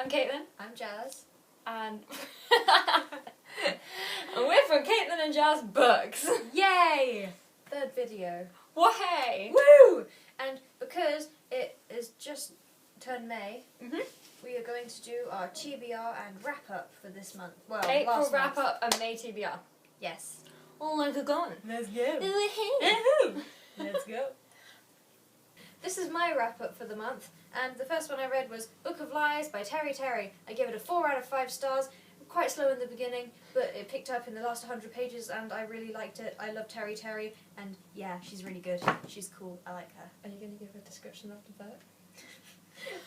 I'm Caitlin. I'm Jazz. And we're from Caitlin and Jazz Books. Yay! Third video. Why? Woo! And because it is just turned May, we are going to do our TBR and wrap up for this month. Well, April last wrap month. up and May TBR. Yes. Oh my god. Let's go. Let's go. This is my wrap up for the month, and the first one I read was Book of Lies by Teri Terry. I gave it a 4 out of 5 stars. Quite slow in the beginning, but it picked up in the last 100 pages, and I really liked it. I love Teri Terry, and yeah, she's really good. She's cool. I like her. Are you going to give a description after that?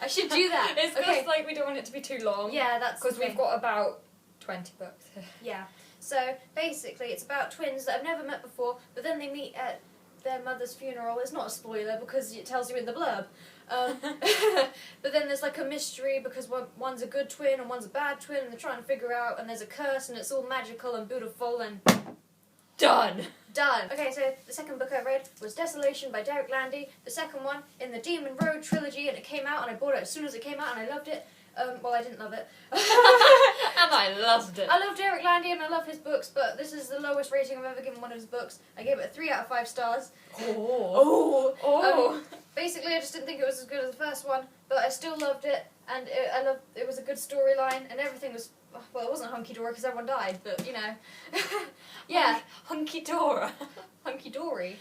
I should do that. It's just like we don't want it to be too long. Yeah, that's because we've got about 20 books here. Yeah. So basically, it's about twins that I've never met before, but then they meet at their mother's funeral. It's not a spoiler because it tells you in the blurb. But then there's like a mystery because one's a good twin and one's a bad twin, and they're trying to figure out. And there's a curse, and it's all magical and beautiful and Done. Okay, so the second book I read was Desolation by Landy. The second one in the Demon Road trilogy, and it came out, and I bought it as soon as it came out, and I loved it. Well, I didn't love it. And I loved it. I love Landy and I love his books, but this is the lowest rating I've ever given one of his books. I gave it a 3 out of 5 stars. Basically, I just didn't think it was as good as the first one, but I still loved it, and it was a good storyline, and everything was, well, it wasn't hunky-dory because everyone died, but, you know. Yeah. Hunky-dora. Hunky-dory.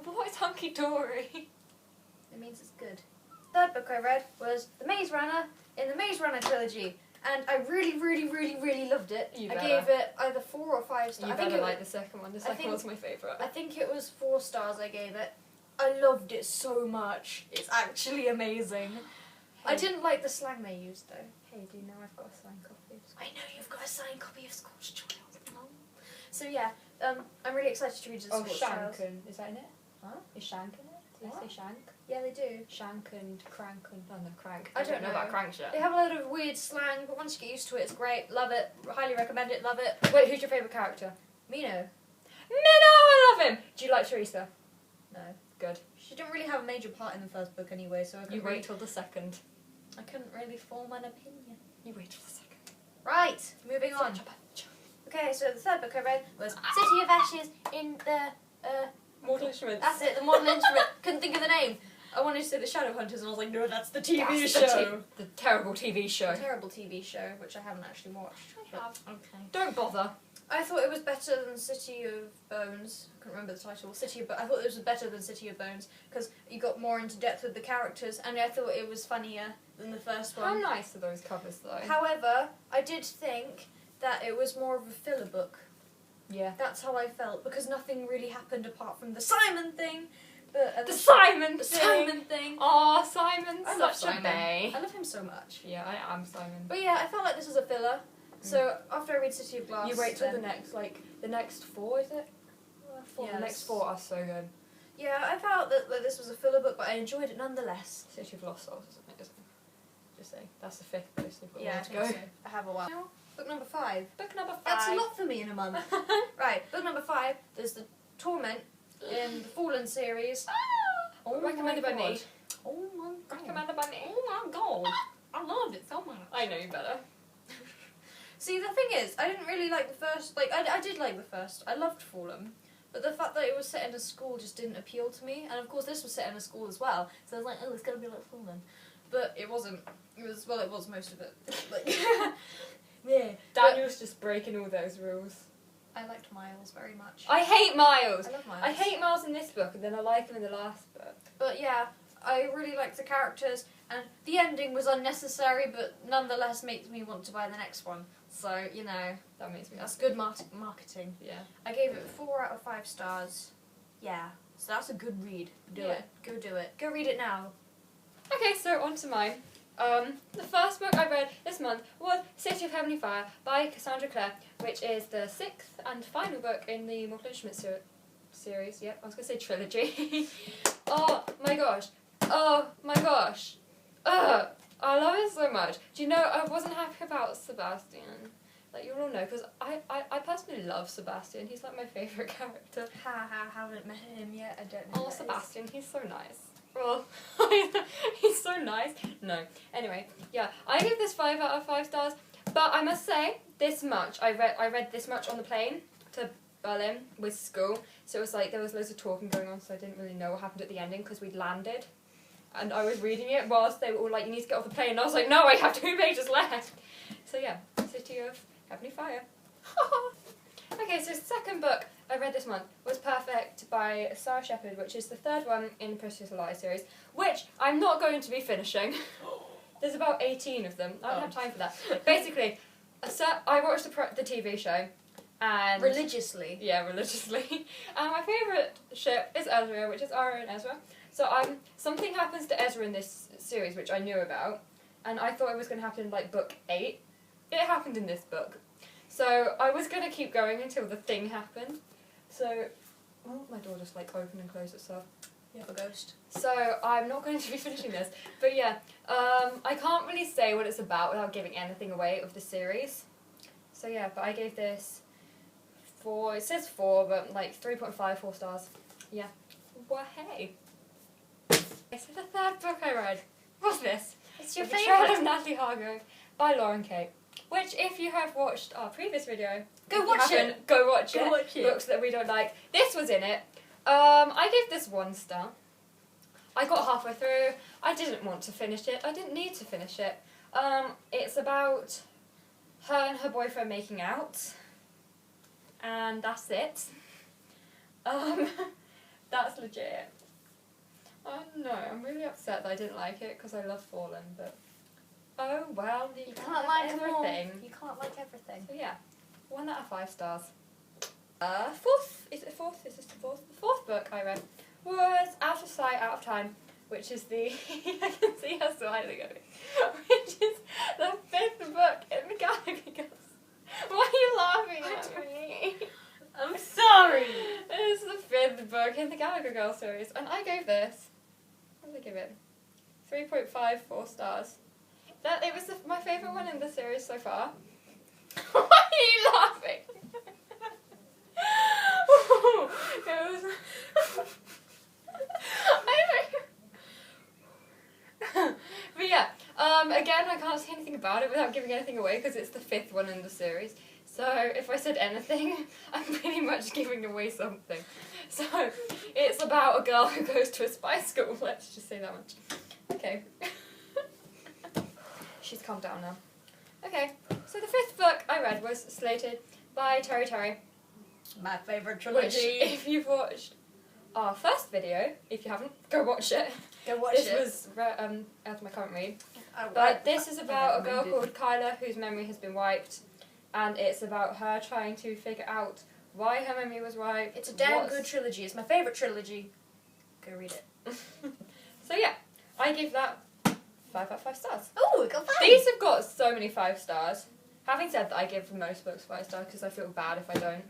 What is hunky-dory? It means it's good. Third book I read was The Maze Runner in the Maze Runner trilogy, and I really, really, really, really loved it. I gave it either 4 or 5 stars. You better like the second one. The second one's my favourite. I think it was 4 stars I gave it. I loved it so much. It's actually amazing. I didn't like the slang they used though. Hey, do you know I've got a signed copy of Scorched? I know you've got a signed copy of Scorched Child. So yeah, I'm really excited to read the Scorched Child. Shank. Is that in it? Huh? Is Shank in it? Do they say Shank? Yeah, they do. Shank and Crank and... Oh, no, Crank. I don't know about Crank yet. They have a load of weird slang, but once you get used to it, it's great. Love it. Highly recommend it. Love it. Wait, who's your favourite character? Mino. I love him! Do you like Teresa? No. Good. She didn't really have a major part in the first book anyway, so I couldn't wait till the second. I couldn't really form an opinion. You wait till the second. Right, moving on. Okay, so the third book I read was City of Ashes in the... Mortal Instruments. That's it, the Mortal Instrument. Couldn't think of the name. I wanted to say the Shadowhunters, and I was like, no, that's the TV show. The terrible TV show. The terrible TV show, which I haven't actually watched. I have. Okay. Don't bother. I thought it was better than City of Bones. I can't remember the title. I thought it was better than City of Bones because you got more into depth with the characters, and I thought it was funnier than the first one. How nice are those covers, though? However, I did think that it was more of a filler book. Yeah. That's how I felt because nothing really happened apart from the Simon thing. But the Simon thing. Oh, Simon's I love such a Simon. bae. I love him so much. Yeah, I am Simon. But yeah, I felt like this was a filler. So after I read City of Glass, you wait till the next 4, is it? Yes. The next 4 are so good. Yeah, I felt that this was a filler book, but I enjoyed it nonetheless. City of Lost Souls, isn't it? Just saying. That's the 5th book. So Yeah, I think so. I have a while. Book number 5. Book number 5. That's a lot for me in a month. Right, book number 5. There's the Torment in the Fallen series. Oh, recommended by me. Oh my god. Recommended by me. Oh my god. I loved it so much. I know you better. See, the thing is, I didn't really like the first. Like, I did like the first. I loved Fallen. But the fact that it was set in a school just didn't appeal to me. And of course, this was set in a school as well. So I was like, oh, it's going to be like Fallen. But it wasn't. It was most of it. Like, yeah. Daniel's just breaking all those rules. I liked Miles very much. I hate Miles. I love Miles. I hate Miles in this book, and then I like him in the last book. But yeah, I really liked the characters, and the ending was unnecessary, but nonetheless makes me want to buy the next one. So, you know, That makes me that's good marketing. Yeah. I gave it 4 out of 5 stars. Yeah, so that's a good read. Do it. Go do it. Go read it now. Okay, so on to mine. The first book I read this month was City of Heavenly Fire by Cassandra Clare, which is the 6th and final book in the Mortal Instruments series. Yep, I was going to say trilogy. Oh my gosh. Oh my gosh. I love it so much. Do you know, I wasn't happy about Sebastian. Like, you all know, because I personally love Sebastian. He's like my favourite character. Haven't met him yet. I don't know. Oh, Sebastian, he's so nice. Well, he's so nice. No. Anyway, yeah, I give this 5 out of 5 stars. But I must say, this much, I read this much on the plane to Berlin with school. So it was like, there was loads of talking going on, so I didn't really know what happened at the ending because we'd landed. And I was reading it whilst they were all like, you need to get off the plane. And I was like, no, I have 2 pages left. So yeah, City of Heavenly Fire. Okay, so the second book I read this month was Perfect by Sara Shepard, which is the 3rd one in the Pretty Little Lies series, which I'm not going to be finishing. There's about 18 of them. I don't have time for that. Basically, I watched the TV show. And religiously. Yeah, religiously. And my favourite ship is Ezra, which is Ara and Ezra. So something happens to Ezra in this series, which I knew about, and I thought it was going to happen in like book 8. It happened in this book. So I was going to keep going until the thing happened. So, oh, my door just like opened and closed itself. You have a ghost. So I'm not going to be finishing this. But yeah, I can't really say what it's about without giving anything away of the series. So yeah, but I gave this 4, it says 4, but like 3.5, 4 stars. Yeah. Well, hey. So the 3rd book I read was this. It's your The Betryal favourite. of Natalie Hargrove by Lauren Kate. Which, if you have watched our previous video, Go watch it. Go watch Go it. watch it. Books that we don't like. This was in it. I gave this 1 star. I got halfway through. I didn't want to finish it. I didn't need to finish it. It's about her and her boyfriend making out. And that's it. That's legit. Oh no, I'm really upset that I didn't like it because I love Fallen, but oh well, you Can't like everything. You can't like everything. So yeah, 1 out of 5 stars. 4th, is it 4th? Is this the 4th? The 4th book I read was Out of Sight, Out of Time, which is the, I can see her smiling at me, which is the 5th book in the Gallagher Girls. Why are you laughing at me? I'm sorry. It's the 5th book in the Gallagher Girls series, and I gave this, what did I give it? 3.5, 4 stars. It was my favourite one in the series so far. Why are you laughing? It was... But yeah, again, I can't say anything about it without giving anything away because it's the 5th one in the series. So if I said anything, I'm pretty much giving away something. So it's about a girl who goes to a spy school. Let's just say that much. Okay. She's calmed down now. Okay, so the 5th book I read was Slated by Teri Terry. My favourite trilogy. Which, if you've watched our first video, if you haven't, go watch it. Go watch This it. was out of my current read. But this is about a girl called Kyla whose memory has been wiped, and it's about her trying to figure out why her memory was wiped. It's a damn good trilogy. It's my favourite trilogy. Go read it. So yeah, I give that 5 out of 5 stars. Oh, we got 5. These have got so many 5 stars. Having said that, I give most books 5 stars because I feel bad if I don't.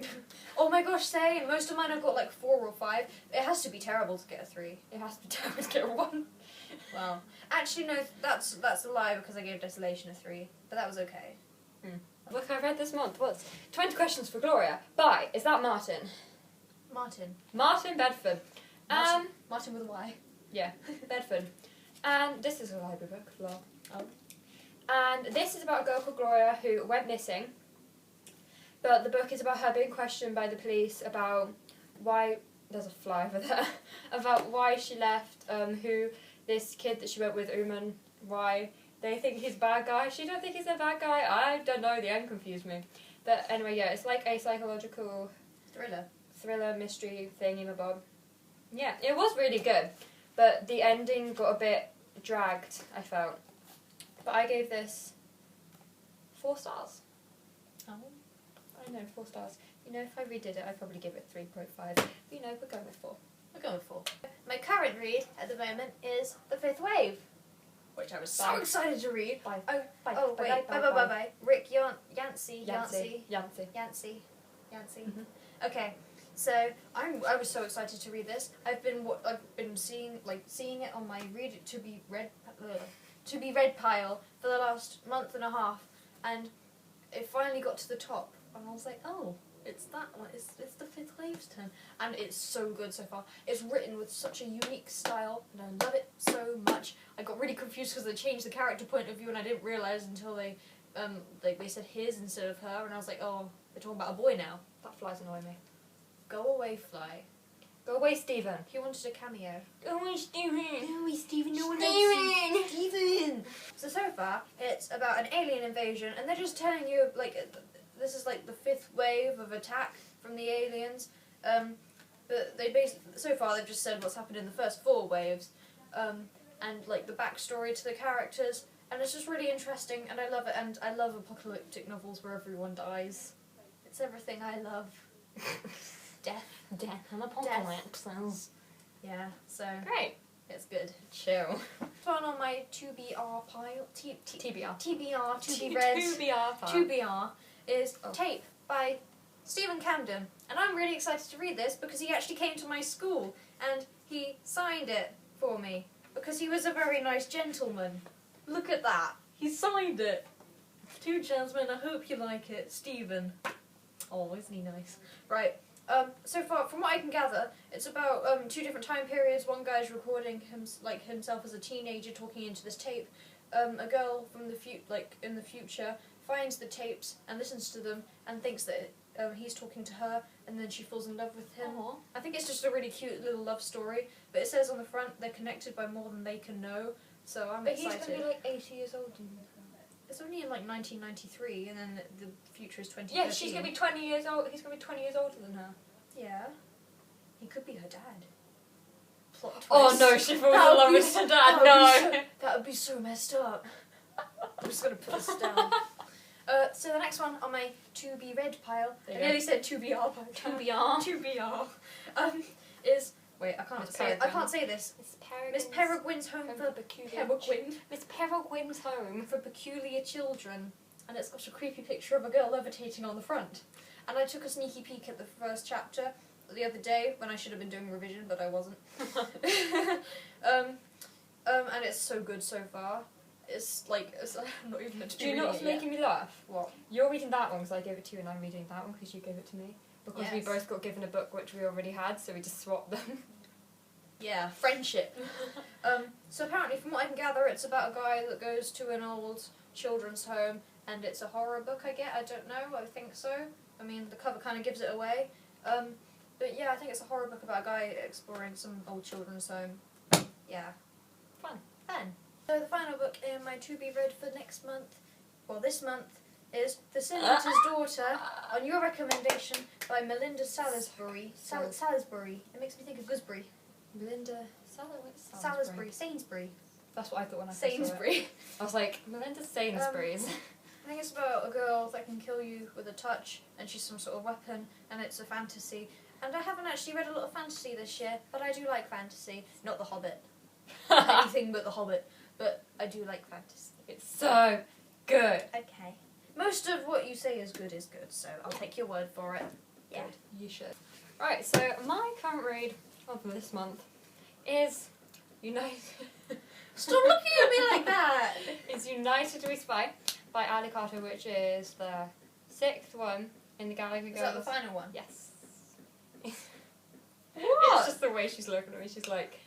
Oh my gosh, same. Most of mine I've got like 4 or 5. It has to be terrible to get a 3. It has to be terrible to get a 1. Well, actually no, that's a lie because I gave Desolation a 3. But that was okay. The book I read this month was 20 Questions for Gloria by, is that Martyn? Martyn. Martyn Bedford. Martyn with a Y. Yeah, Bedford. And this is a library book, lol. Oh. And this is about a girl called Gloria who went missing. But the book is about her being questioned by the police about why, there's a fly over there, about why she left, who this kid that she went with, Uman, why they think he's a bad guy. She don't think he's a bad guy. I don't know, the end confused me. But anyway, yeah, it's like a psychological thriller mystery thingy-mabob. Yeah, it was really good. But the ending got a bit dragged, I felt. But I gave this 4 stars. Oh. I know, 4 stars. You know, if I redid it, I'd probably give it 3.5. But you know, we're going with 4. We're going with 4. My current read at the moment is The Fifth Wave, which I was so excited to read. Bye. Oh, Bye. oh Bye. wait, bye. Rick Yancy. Yancy. Mm-hmm. Okay, so I was so excited to read this. I've been seeing it on my read to be read pile for the last month and a half, and it finally got to the top, and I was like, oh, It's that one. It's the 5th wave's turn, and it's so good so far. It's written with such a unique style, and I love it so much. I got really confused because they changed the character point of view, and I didn't realise until they said his instead of her, and I was like, oh, they're talking about a boy now. That fly's annoying me. Go away, fly. Go away, Stephen. He wanted a cameo. Go away, Stephen. Go away, Stephen. No one Stephen. Stephen. So far, it's about an alien invasion, and they're just telling you like this is like the 5th wave of attack from the aliens. But they so far they've just said what's happened in the first 4 waves, and like the backstory to the characters, and it's just really interesting, and I love it. And I love apocalyptic novels where everyone dies. It's everything I love. Death and apocalypses. Yeah, so Great. it's good. Chill. One on my TBR pile. TBR. TBR, to be read. TBR. 2BR is Tape by Stephen Camden. And I'm really excited to read this because he actually came to my school and he signed it for me because he was a very nice gentleman. Look at that. He signed it. 2 gentlemen, I hope you like it. Stephen. Oh, isn't he nice? Right. So far, from what I can gather, it's about 2 different time periods. One guy's recording himself as a teenager talking into this tape. A girl from in the future finds the tapes and listens to them and thinks that he's talking to her, and then she falls in love with him. Aww. I think it's just a really cute little love story. But it says on the front they're connected by more than they can know. So I'm excited. But he's going to be like 80 years old. It's only in like 1993, and then the future is 2013. Yeah, she's going to be 20 years old. He's going to be 20 years older than her. Yeah. He could be her dad. Plot twist. Oh no, she falls in love with her dad. No. That would be so messed up. I'm just going to put this down. So the next one on my to be read pile, I nearly said 2BR pile. 2BR. Is wait, I can't say this. Miss Peregrine's home for peculiar. Miss Peregrine's home for peculiar children, and it's got a creepy picture of a girl levitating on the front. And I took a sneaky peek at the first chapter the other day when I should have been doing revision, but I wasn't. And it's so good so far. It's I'm not even meant to be reading it. Do you know what's making me laugh? What? You're reading that one because I gave it to you, and I'm reading that one because you gave it to me. Because we both got given a book which we already had, so we just swapped them. Yeah, friendship. So apparently, from what I can gather, it's about a guy that goes to an old children's home, and it's a horror book, I don't know, I think so. I mean, the cover kind of gives it away. But yeah, I think it's a horror book about a guy exploring some old children's home. Yeah. Fun. So the final book in my to be read for next month, or this month, is The Senator's Daughter, on your recommendation, by Melinda Salisbury. Salisbury. It makes me think of gooseberry. Melinda Salisbury. Sainsbury. That's what I thought when I saw it. Sainsbury. I was like, Melinda Sainsbury's. I think it's about a girl that can kill you with a touch, and she's some sort of weapon, and it's a fantasy. And I haven't actually read a lot of fantasy this year, but I do like fantasy. Not The Hobbit. Anything but The Hobbit. But I do like fantasy. It's so good. Okay. Most of what you say is good, so I'll take your word for it. Yeah. Good. You should. Right, so my current read of this month is United... Stop looking at me like that! It's United We Spy by Ali Carter, which is the 6th one in the Gallagher Girls. Is that the final one? Yes. What? It's just the way she's looking at me, she's like...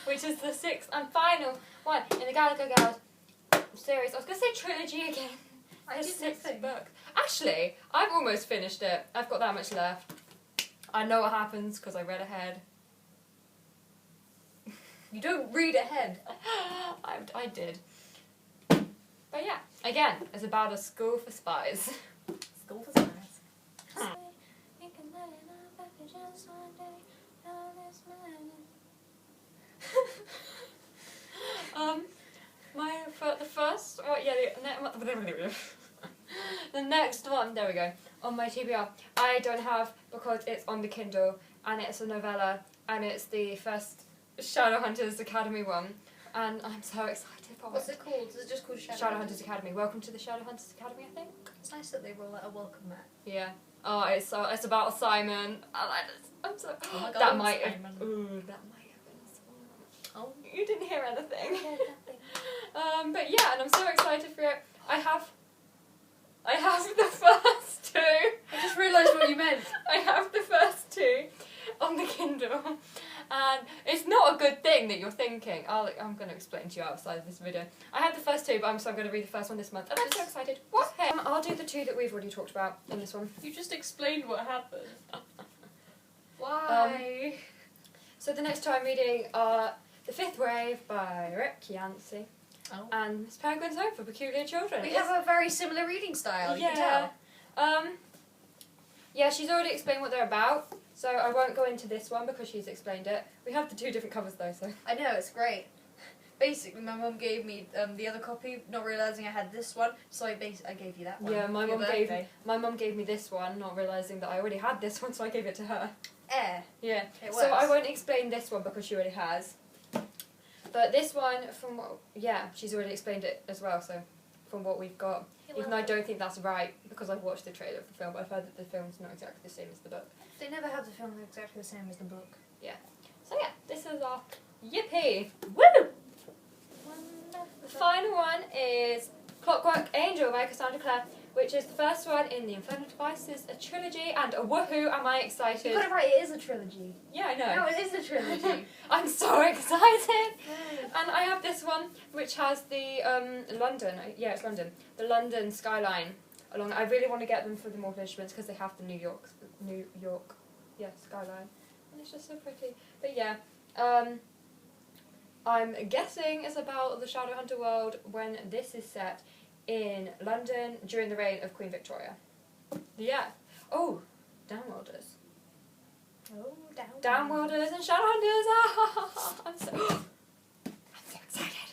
which is the 6th and final one in the Gallagher Girls series. I was going to say trilogy again. There's 6 books. Actually, I've almost finished it. I've got that much left. I know what happens because I read ahead. You don't read ahead. I did. But yeah, again, it's about a school for spies. School for spies. The next one, there we go, on my TBR, I don't have because it's on the Kindle, and it's a novella, and it's the first Shadowhunters Academy one, and I'm so excited for it. What's it called? Is it just called Shadowhunters Academy? Welcome to the Shadowhunters Academy, I think. It's nice that they roll out a welcome mat. Yeah. Oh, it's about Simon. I'm so. Oh my God, that might have. Ooh, that might have been a spoiler. Oh, you didn't hear anything. I heard nothing. But yeah, and I'm so excited for it. I have the first And it's not a good thing that you're thinking. I'm going to explain to you outside of this video. I had the first two, but so I'm going to read the first one this month. And I'm so excited. What? I'll do the two that we've already talked about in this one. You just explained what happened. Why? So the next two I'm reading are The Fifth Wave by Yancy. Oh. And Miss Peregrins' Home for Peculiar Children. We have a very similar reading style, you can tell. Yeah, she's already explained what they're about, so I won't go into this one because she's explained it. We have the two different covers though, so... I know, it's great. Basically, my mum gave me the other copy, not realising I had this one, so I gave you that one. Yeah, my mum gave me this one, not realising that I already had this one, so I gave it to her. Yeah. It So I works. won't explain this one because she already has. But this one, she's already explained it as well, so from what we've got. Even though I don't think that's right, because I've watched the trailer of the film, but I've heard that the film's not exactly the same as the book. They never have the film exactly the same as the book. Yeah. So yeah, this is our yippee. Woo! The final one is Clockwork Angel by Cassandra Clare, which is the first one in the Infernal Devices, a trilogy, and a woohoo, am I excited? You got it right, it is a trilogy. Yeah, I know. No, it is a trilogy. I'm so excited! And I have this one, which has the London, it's London, the London skyline along. I really want to get them for the Mortal Instruments because they have the New York, skyline. And it's just so pretty. But yeah, I'm guessing it's about the Shadowhunter world when this is set in London during the reign of Queen Victoria. Yeah. Oh, Downworlders. Oh, Downworlders and Shadowhunters. I'm so excited.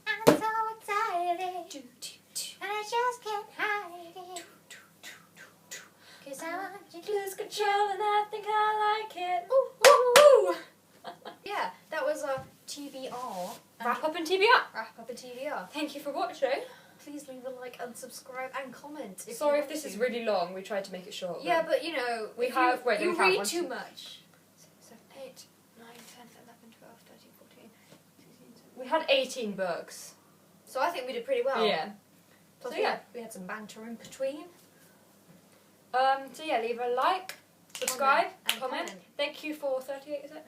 I'm so excited. And I just can't hide it. 'Cause I want you to Lose control and I think I like it. Ooh, ooh, ooh. Yeah, that was a TBR. Wrap up and TBR. Wrap up a TBR. Thank you for watching. Please leave a like and subscribe and comment. Sorry if this is really long. We tried to make it short. Yeah, but you know, We if have- wait, you we have read one, too two- much. 7, 8, 9, 10, 11, 12, 13, 14, 16, 17. We had 18 books. So I think we did pretty well. Yeah. Plus So yeah. we had some banter in between. So yeah, leave a like, subscribe, and comment. Thank you for 38, is it?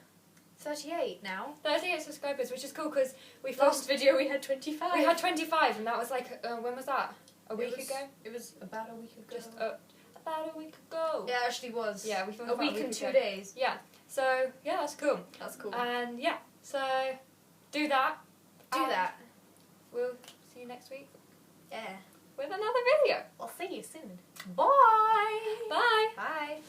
38 now. 38 subscribers, which is cool because we first video we had 25. We had 25, and that was like when was that? A week ago? It was about a week ago. Just about a week ago. Yeah, it actually was. Yeah, we filmed a about week and 2 ago. days. Yeah. So yeah, that's cool. That's cool. And yeah, so do that. Do And that. We'll see you next week Yeah. with another video. I'll see you soon. Bye. Bye. Bye.